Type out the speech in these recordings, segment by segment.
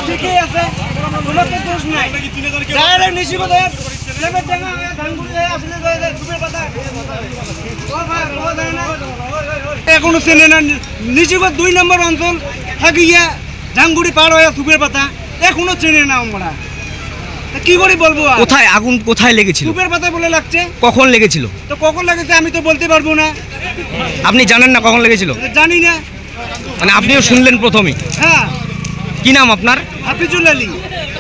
ঠিকই আছে, কোনো তো দোষ নাই। যারা নিশিবত লেবে টাকা ধানগুড়ি আসলে সুপের পাতা এখনো চেনে না। নিশিবত 2 নম্বর অঞ্চল থাকিয়া ধানগুড়ি পার হয়ে সুপের পাতা এখনো চেনে না আমরা। কি করে বলবো? কোথায় আগুন কোথায় লেগেছিল? সুপের পাতা বলে লাগছে। কখন লেগেছিল? তো কখন লেগেছে আমি তো বলতে পারবো না। আপনি জানেন না কখন লেগেছিল? জানি না। মানে আপনিও শুনলেন প্রথমেই? হ্যাঁ। কি নাম আপনার? হাফিজুল আলী।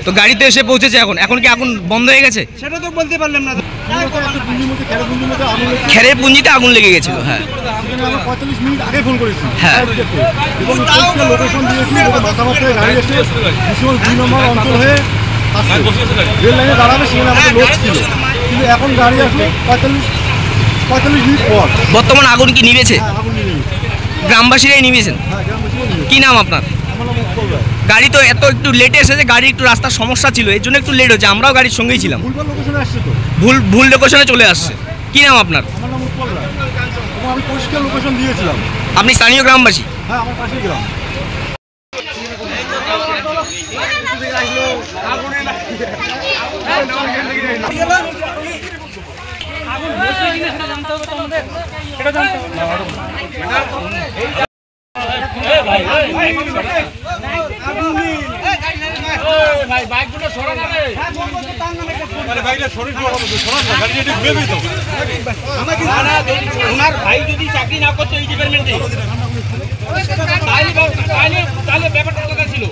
তো গাড়িতে এসে পৌঁছেছে, এখন কি আগুন বন্ধ হয়ে গেছে? সেটা তো বলতে পারলাম না। খেরের পুঞ্জিতে আগুন লেগে গেছিল। হ্যাঁ, 45 মিনিট আগে ফোন করেছি। হ্যাঁ, এবং লোকেশন দিয়েছি, মাথামাথায় গাড়ি এসে 2 নম্বর অঞ্চল হয়ে রেল লাইনে দাঁড়াবে, সেখানে আমাদের লোক ছিল, কিন্তু এখন গাড়ি আসলে 45 মিনিট পর। বর্তমান আগুন কি নিভেছে? আগুন নিয়ে গ্রামবাসীরাই নিভেছেন? কি নাম আপনার? গাড়ি তো একটু লেটে এসেছে, গাড়ি একটু রাস্তার সমস্যা ছিল, এর জন্য একটু লেট হচ্ছে। আমরাও গাড়ির সঙ্গেই ছিলাম। ভুল লোকেশনে চলে আসছে। কি নাম আপনার? আমার নাম উৎপল রায়, এবং আমি পরিষ্কার লোকেশন দিয়েছিলাম। আপনি স্থানীয় গ্রামবাসী? হ্যাঁ, আমার পাশেই গ্রাম। ওনার ভাই যদি চাকরি না করতো এই ডিপার্টমেন্টে তাহলে ব্যাপারটা কথা ছিল।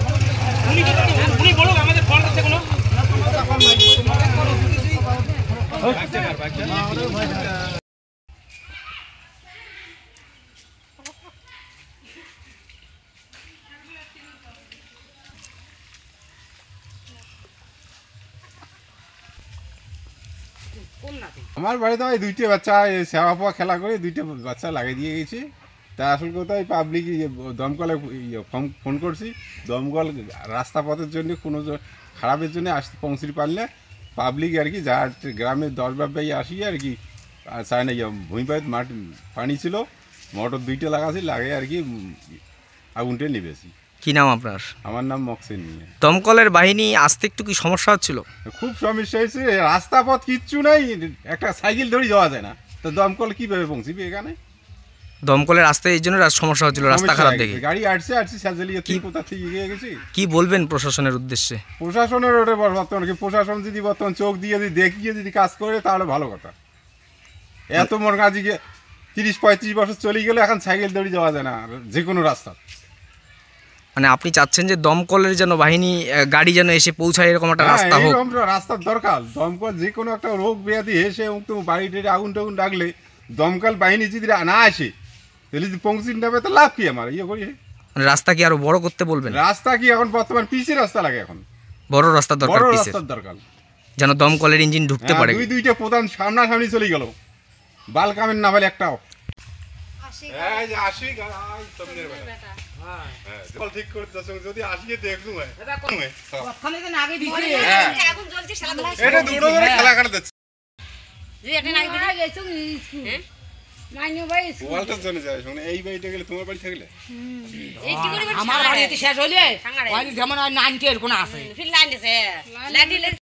উনি বলুক আমাদের ফল আছে কোনো। আমার বাড়িতে আমি 2টে বাচ্চা সেবা পাওয়া খেলা করে 2টে বাচ্চা লাগিয়ে দিয়ে গেছি। তা আসল কথা ওই পাবলিক দমকলে ফোন করছি। দমকল রাস্তা পথের জন্য কোনো খারাপের জন্য আসতে পৌঁছতে পারলে পাবলিক আর কি যার গ্রামের 10 ব্যবসায়ী আসি আর কি চায় না। ভূমিপাত মাঠ পানি ছিল, মোটর 2টে লাগাছি, লাগিয়ে আর কি আগুনটা নিবেছি। কি নাম আপনার? আমার নাম মকসিন নিয়ে। দমকলের বাহিনী আসতে একটু কি সমস্যা হচ্ছিল? খুব সমস্যা হয়েছে, রাস্তা পথ কিচ্ছু নাই, একটা সাইকেল ধরে যাওয়া যায় না। তো দমকল কীভাবে পৌঁছবি এখানে? দমকলের আসতে এই জন্য সমস্যা হচ্ছিল, রাস্তা খারাপ দেখে। গাড়ি আসছে সাজালিয়ে তুই কোথা থেকে এগিয়ে গেছি। কি বলবেন প্রশাসনের উদ্দেশ্যে? প্রশাসনের ওটা বর্তমান কি, প্রশাসন যদি বর্তমান চোখ দিয়ে যদি দেখিয়ে যদি কাজ করে তাহলে ভালো কথা। এত মোর কাছে 30-35 বছর চলে গেলে এখন সাইকেল দড়ি যাওয়া যায় না যে কোনো রাস্তা। মানে আপনি চাচ্ছেন যে দমকলের যেন বাহিনী গাড়ি যেন এসে পৌঁছায় এরকম একটা রাস্তা হোক? রাস্তার দরকার। দমকল যে কোনো একটা রোগ ব্যাধি এসে বাড়িতে আগুন টাগুন ডাকলে দমকল বাহিনী যদি না আসে তাহলে যদি পৌঁছে নেবে তো লাভ কি আমার? করি রাস্তা কি আরো বড় করতে বলবেন? রাস্তা কি এখন বর্তমান পিচের রাস্তা লাগে, এখন বড় রাস্তা দরকার, বড় রাস্তার দরকার, যেন দমকলের ইঞ্জিন ঢুকতে পারে। 2টা প্রধান সামনাসামনি চলে গেল, বাল কামের না বলে একটাও। ঠিক করে যদি আসিয়ে দেখুন এটা দুটো করে খেলা কাটা দিচ্ছে। এই বাড়িটা গেলে তোমার বাড়ি থাকলে আমার বাড়িতে শেষ হইলে যেমন 90 এর কোন আছে